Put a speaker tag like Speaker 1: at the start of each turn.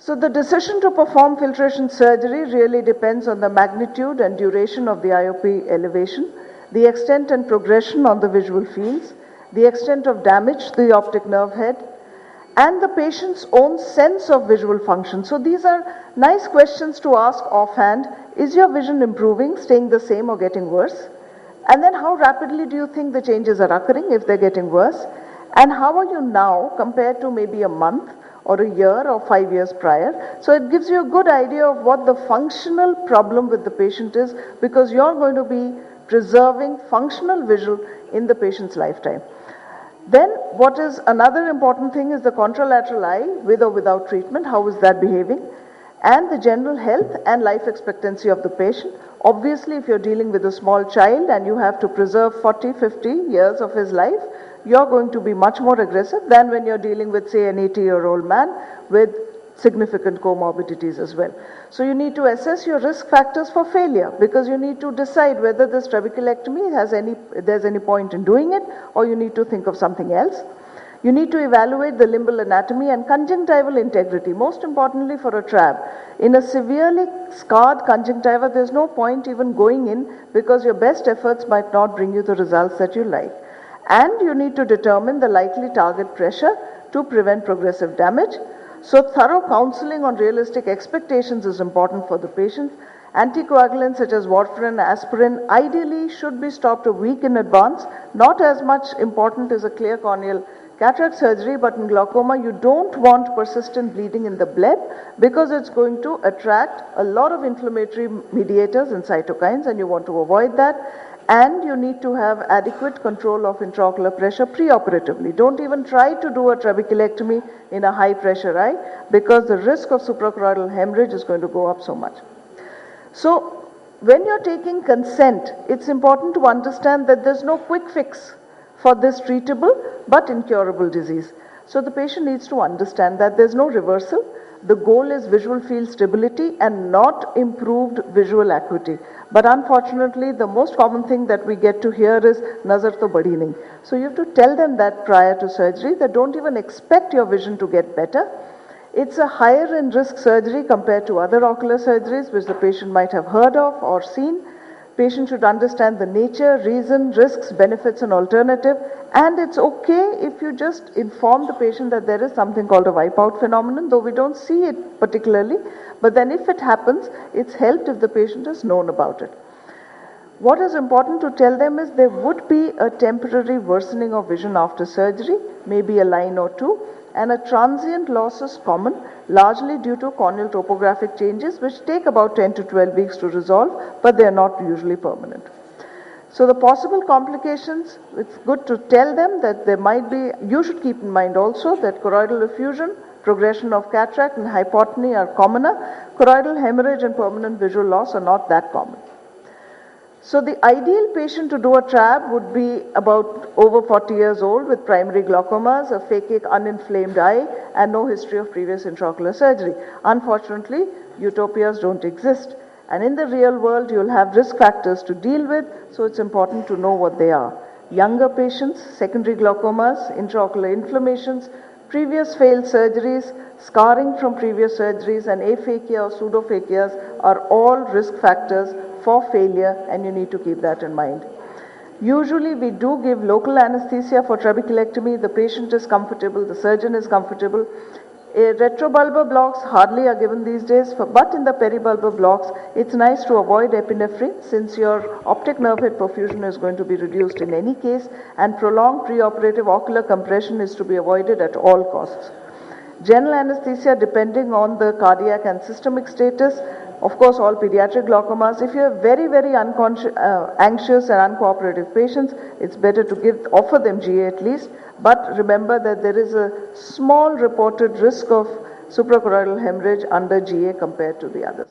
Speaker 1: So the decision to perform filtration surgery really depends on the magnitude and duration of the IOP elevation, the extent and progression on the visual fields, the extent of damage to the optic nerve head, and the patient's own sense of visual function. So these are nice questions to ask offhand. Is your vision improving, staying the same, or getting worse? And then how rapidly do you think the changes are occurring if they're getting worse? And how are you now compared to maybe a month or a year or 5 years prior? So it gives you a good idea of what the functional problem with the patient is, because you're going to be preserving functional visual in the patient's lifetime. Then what is another important thing is the contralateral eye, with or without treatment, how is that behaving? And the general health and life expectancy of the patient. Obviously, if you're dealing with a small child and you have to preserve 40, 50 years of his life, you're going to be much more aggressive than when you're dealing with, say, an 80-year-old man with significant comorbidities as well. So you need to assess your risk factors for failure, because you need to decide whether this trabeculectomy there's any point in doing it, or you need to think of something else. You need to evaluate the limbal anatomy and conjunctival integrity. Most importantly for a trab, in a severely scarred conjunctiva, there's no point even going in, because your best efforts might not bring you the results that you like. And you need to determine the likely target pressure to prevent progressive damage. So thorough counseling on realistic expectations is important for the patient. Anticoagulants such as warfarin, aspirin ideally should be stopped a week in advance. Not as much important as a clear corneal cataract surgery, but in glaucoma you don't want persistent bleeding in the bleb, because it's going to attract a lot of inflammatory mediators and cytokines, and you want to avoid that. And you need to have adequate control of intraocular pressure preoperatively. Don't even try to do a trabeculectomy in a high pressure eye, because the risk of suprachoroidal hemorrhage is going to go up so much. So when you're taking consent, it's important to understand that there's no quick fix for this treatable but incurable disease. So the patient needs to understand that there's no reversal. The goal is visual field stability and not improved visual acuity. But unfortunately, the most common thing that we get to hear is nazar to badi nahi. So you have to tell them that prior to surgery, that don't even expect your vision to get better. It's a higher in risk surgery compared to other ocular surgeries which the patient might have heard of or seen. Patient should understand the nature, reason, risks, benefits and alternative, and it's okay if you just inform the patient that there is something called a wipeout phenomenon, though we don't see it particularly, but then if it happens, it's helped if the patient has known about it. What is important to tell them is there would be a temporary worsening of vision after surgery, maybe a line or two, and a transient loss is common, largely due to corneal topographic changes which take about 10 to 12 weeks to resolve, but they are not usually permanent. So the possible complications, it's good to tell them that there might be, you should keep in mind also that choroidal effusion, progression of cataract and hypotony are commoner. Choroidal hemorrhage and permanent visual loss are not that common. So the ideal patient to do a trab would be about over 40 years old with primary glaucomas, a phakic uninflamed eye, and no history of previous intraocular surgery. Unfortunately, utopias don't exist. And in the real world, you'll have risk factors to deal with, so it's important to know what they are. Younger patients, secondary glaucomas, intraocular inflammations, previous failed surgeries, scarring from previous surgeries, and aphakia or pseudophakias are all risk factors for failure, and you need to keep that in mind. Usually we do give local anesthesia for trabeculectomy. The patient is comfortable, the surgeon is comfortable. Retrobulbar blocks hardly are given these days, but in the peribulbar blocks, it's nice to avoid epinephrine since your optic nerve head perfusion is going to be reduced in any case, and prolonged preoperative ocular compression is to be avoided at all costs. General anesthesia depending on the cardiac and systemic status. Of course, all pediatric glaucomas. If you have very, very anxious and uncooperative patients, it's better to offer them GA at least. But remember that there is a small reported risk of suprachoroidal hemorrhage under GA compared to the others.